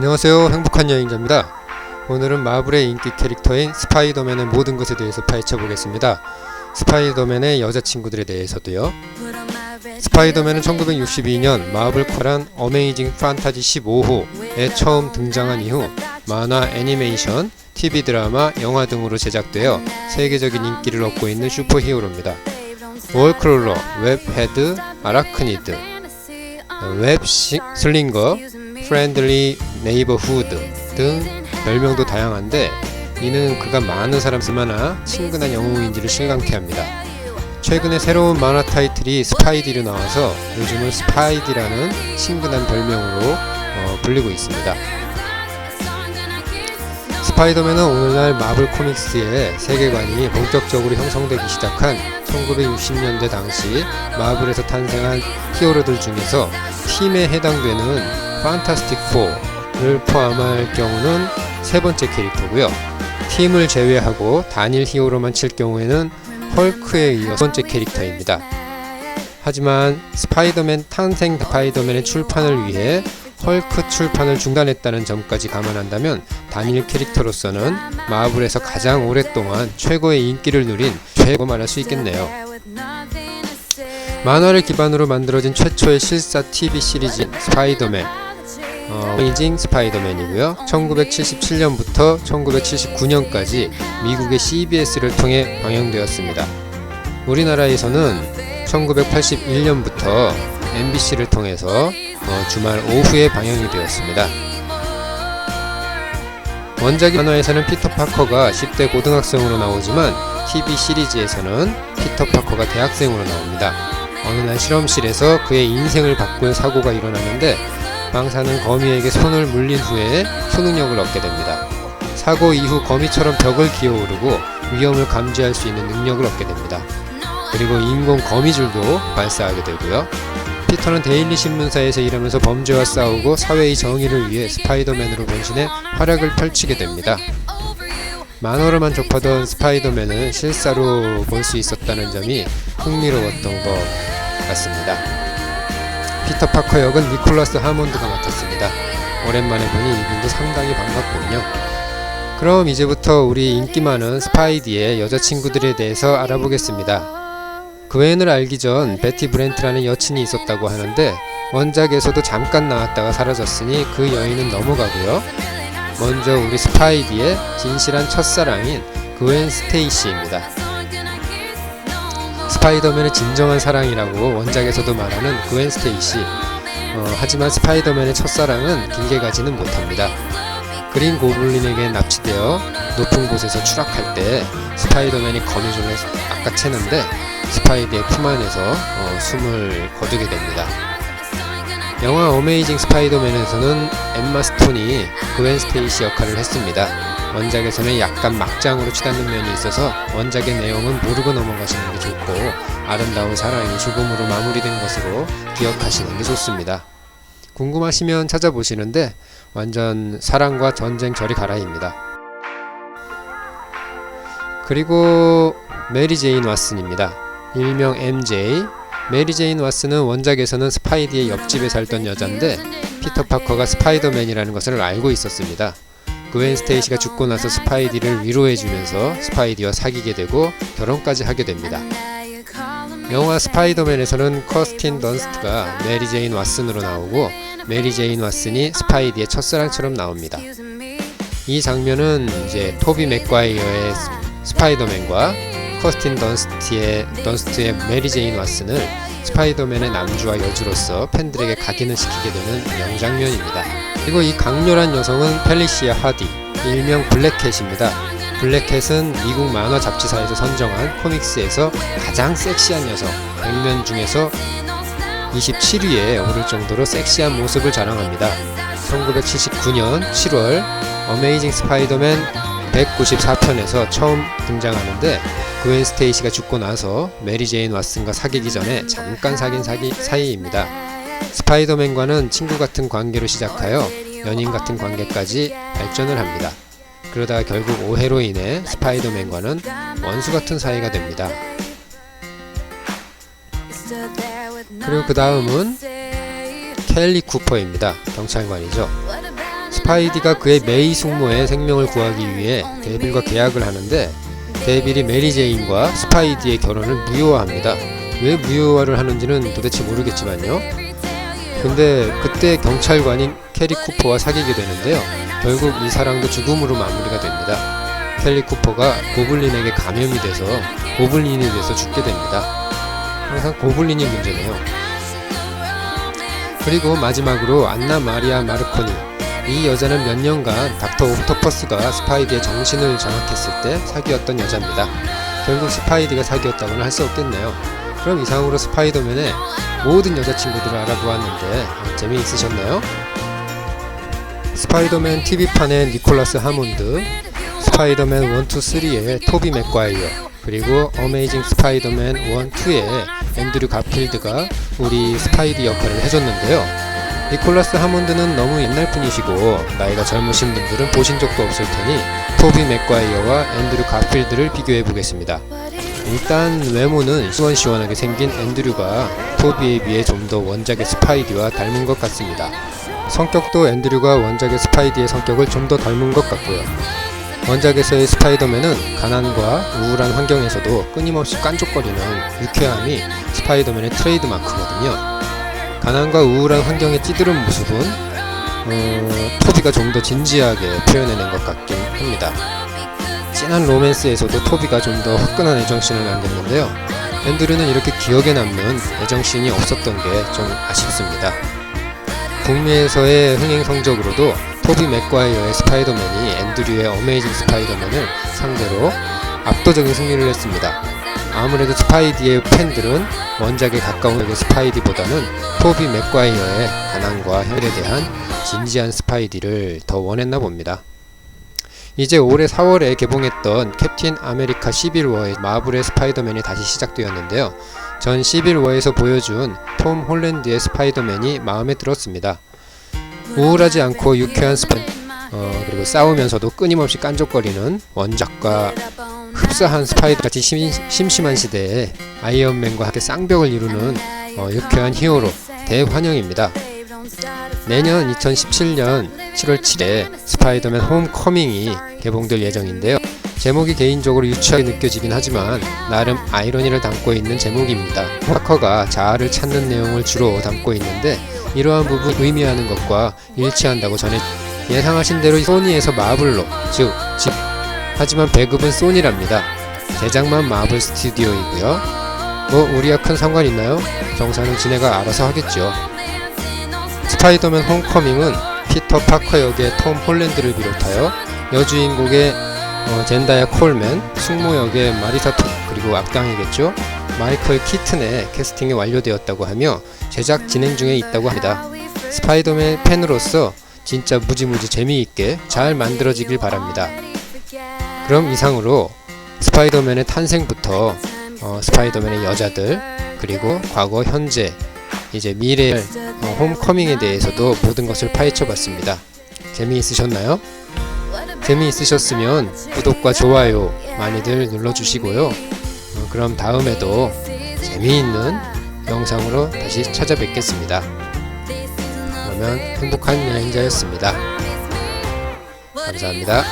안녕하세요, 행복한 여행자입니다. 오늘은 마블의 인기 캐릭터인 스파이더맨의 모든 것에 대해서 파헤쳐 보겠습니다. 스파이더맨의 여자친구들에 대해서도요. 스파이더맨은 1962년 마블 코란 어메이징 판타지 15호에 처음 등장한 이후 만화, 애니메이션, TV 드라마, 영화 등으로 제작되어 세계적인 인기를 얻고 있는 슈퍼히어로입니다. 월크롤러, 웹헤드, 아라크니드, 웹 슬링거, 프렌들리 네이버후드 등 별명도 다양한데 이는 그가 많은 사람 쓸만한 친근한 영웅인지를 실감케 합니다. 최근에 새로운 만화 타이틀이 스파이디로 나와서 요즘은 스파이디라는 친근한 별명으로 불리고 있습니다. 스파이더맨은 오늘날 마블 코믹스의 세계관이 본격적으로 형성되기 시작한 1960년대 당시 마블에서 탄생한 히어로들 중에서 팀에 해당되는 판타스틱 4를 포함할 경우는 세 번째 캐릭터고요. 팀을 제외하고 단일 히어로만 칠 경우에는 헐크에 이어 두 번째 캐릭터입니다. 하지만 스파이더맨 탄생 스파이더맨의 출판을 위해 헐크 출판을 중단했다는 점까지 감안한다면 단일 캐릭터로서는 마블에서 가장 오랫동안 최고의 인기를 누린 최고 말할 수 있겠네요. 만화를 기반으로 만들어진 최초의 실사 TV 시리즈인 스파이더맨 어메이징 스파이더맨이고요. 1977년부터 1979년까지 미국의 CBS를 통해 방영되었습니다. 우리나라에서는 1981년부터 MBC를 통해서 주말 오후에 방영이 되었습니다. 원작 만화에서는 피터 파커가 10대 고등학생으로 나오지만 TV 시리즈에서는 피터 파커가 대학생으로 나옵니다. 어느 날 실험실에서 그의 인생을 바꿀 사고가 일어나는데 방사는 거미에게 손을 물린 후에 초능력을 얻게 됩니다. 사고 이후 거미처럼 벽을 기어오르고 위험을 감지할 수 있는 능력을 얻게 됩니다. 그리고 인공 거미줄도 발사하게 되고요. 피터는 데일리 신문사에서 일하면서 범죄와 싸우고 사회의 정의를 위해 스파이더맨으로 변신해 활약을 펼치게 됩니다. 만화로만 접하던 스파이더맨을 실사로 볼 수 있었다는 점이 흥미로웠던 것 같습니다. 피터 파커 역은 니콜라스 하몬드가 맡았습니다. 오랜만에 보니 이분도 상당히 반갑군요. 그럼 이제부터 우리 인기 많은 스파이디의 여자친구들에 대해서 알아보겠습니다. 그웬을 알기 전 베티 브렌트라는 여친이 있었다고 하는데 원작에서도 잠깐 나왔다가 사라졌으니 그 여인은 넘어가고요. 먼저 우리 스파이디의 진실한 첫사랑인 그웬 스테이시입니다. 스파이더맨의 진정한 사랑이라고 원작에서도 말하는 그웬 스테이시. 하지만 스파이더맨의 첫사랑은 길게 가지는 못합니다. 그린 고블린에게 납치되어 높은 곳에서 추락할 때 스파이더맨이 거미줄을 낚아채는데 스파이디의 품 안에서 숨을 거두게 됩니다. 영화 어메이징 스파이더맨에서는 엠마 스톤이 그웬 스테이시 역할을 했습니다. 원작에서는 약간 막장으로 치닫는 면이 있어서 원작의 내용은 모르고 넘어가시는 게 좋고 아름다운 사랑이 죽음으로 마무리된 것으로 기억하시는 게 좋습니다. 궁금하시면 찾아보시는데 완전 사랑과 전쟁 저리 가라입니다. 그리고 메리 제인 왓슨입니다. 일명 MJ. 메리 제인 왓슨은 원작에서는 스파이디의 옆집에 살던 여잔데 피터 파커가 스파이더맨이라는 것을 알고 있었습니다. 그웬 스테이시가 죽고 나서 스파이디를 위로해주면서 스파이디와 사귀게 되고 결혼까지 하게 됩니다. 영화 스파이더맨에서는 커스틴 던스트가 메리 제인 왓슨으로 나오고 메리 제인 왓슨이 스파이디의 첫사랑처럼 나옵니다. 이 장면은 이제 토비 맥과이어의 스파이더맨과 커스틴 던스트의 메리 제인 왓슨을 스파이더맨의 남주와 여주로서 팬들에게 각인을 시키게 되는 명장면입니다. 그리고 이 강렬한 여성은 펠리시아 하디, 일명 블랙캣입니다. 블랙캣은 미국 만화 잡지사에서 선정한 코믹스에서 가장 섹시한 여성 100명 중에서 27위에 오를 정도로 섹시한 모습을 자랑합니다. 1979년 7월 어메이징 스파이더맨 194편에서 처음 등장하는데 그웬 스테이시가 죽고 나서 메리 제인 왓슨과 사귀기 전에 잠깐 사귄 사이입니다. 스파이더맨과는 친구 같은 관계로 시작하여 연인 같은 관계까지 발전을 합니다. 그러다가 결국 오해로 인해 스파이더맨과는 원수 같은 사이가 됩니다. 그리고 그 다음은 켈리 쿠퍼입니다. 경찰관이죠. 스파이디가 그의 메이 숙모의 생명을 구하기 위해 데빌과 계약을 하는데, 데빌이 메리 제인과 스파이디의 결혼을 무효화합니다. 왜 무효화를 하는지는 도대체 모르겠지만요. 근데 그때 경찰관인 캐리 쿠퍼와 사귀게 되는데요. 결국 이 사랑도 죽음으로 마무리가 됩니다. 캐리 쿠퍼가 고블린에게 감염이 돼서 고블린이 돼서 죽게 됩니다. 항상 고블린이 문제네요. 그리고 마지막으로 안나 마리아 마르코니. 이 여자는 몇 년간 닥터 옥토퍼스가 스파이디의 정신을 장악했을 때 사귀었던 여자입니다. 결국 스파이디가 사귀었다고는 할 수 없겠네요. 그럼 이상으로 스파이더맨의 모든 여자친구들을 알아보았는데 재미있으셨나요? 스파이더맨 TV판의 니콜라스 하몬드, 스파이더맨 1, 2, 3의 토비 맥과이어, 그리고 어메이징 스파이더맨 1, 2의 앤드류 가필드가 우리 스파이디 역할을 해줬는데요. 니콜라스 하몬드는 너무 옛날 분이시고 나이가 젊으신 분들은 보신 적도 없을 테니 토비 맥과이어와 앤드류 가필드를 비교해 보겠습니다. 일단 외모는 시원시원하게 생긴 앤드류가 토비에 비해 좀 더 원작의 스파이디와 닮은 것 같습니다. 성격도 앤드류가 원작의 스파이디의 성격을 좀 더 닮은 것 같고요. 원작에서의 스파이더맨은 가난과 우울한 환경에서도 끊임없이 깐족거리는 유쾌함이 스파이더맨의 트레이드마크거든요. 가난과 우울한 환경에 찌들은 모습은 토비가 좀 더 진지하게 표현해낸 것 같긴 합니다. 진한 로맨스에서도 토비가 좀 더 화끈한 애정씬을 남겼는데요. 앤드류는 이렇게 기억에 남는 애정씬이 없었던 게 좀 아쉽습니다. 북미에서의 흥행 성적으로도 토비 맥과이어의 스파이더맨이 앤드류의 어메이징 스파이더맨을 상대로 압도적인 승리를 했습니다. 아무래도 스파이디의 팬들은 원작에 가까운 스파이디보다는 토비 맥과이어의 가난과 혈에 대한 진지한 스파이디를 더 원했나 봅니다. 이제 올해 4월에 개봉했던 캡틴 아메리카 시빌워의 마블의 스파이더맨이 다시 시작되었는데요. 전 시빌워에서 보여준 톰 홀랜드의 스파이더맨이 마음에 들었습니다. 우울하지 않고 유쾌한 그리고 싸우면서도 끊임없이 깐족거리는 원작과 흡사한 스파이더같이 심심한 시대에 아이언맨과 함께 쌍벽을 이루는 유쾌한 히어로 대환영입니다. 내년 2017년 7월 7일 스파이더맨 홈커밍이 개봉될 예정인데요. 제목이 개인적으로 유치하게 느껴지긴 하지만 나름 아이러니를 담고 있는 제목입니다. 파커가 자아를 찾는 내용을 주로 담고 있는데 이러한 부분 의미하는 것과 일치한다고 예상하신 대로 소니에서 마블로 하지만 배급은 소니랍니다. 제작만 마블 스튜디오이고요. 우리와 큰 상관 있나요? 정사는 지네가 알아서 하겠죠. 스파이더맨 홈커밍은 피터 파커 역의 톰 홀랜드를 비롯하여 여주인공의 젠다야 콜맨, 숙모 역의 마리사 톰, 그리고 악당이겠죠? 마이클 키튼의 캐스팅이 완료되었다고 하며 제작 진행 중에 있다고 합니다. 스파이더맨 팬으로서 진짜 무지무지 재미있게 잘 만들어지길 바랍니다. 그럼 이상으로 스파이더맨의 탄생부터 스파이더맨의 여자들, 그리고 과거, 현재, 이제 미래의 홈커밍에 대해서도 모든 것을 파헤쳐봤습니다. 재미있으셨나요? 재미있으셨으면 구독과 좋아요 많이들 눌러주시고요. 그럼 다음에도 재미있는 영상으로 다시 찾아뵙겠습니다. 그러면 행복한 여행자였습니다. 감사합니다.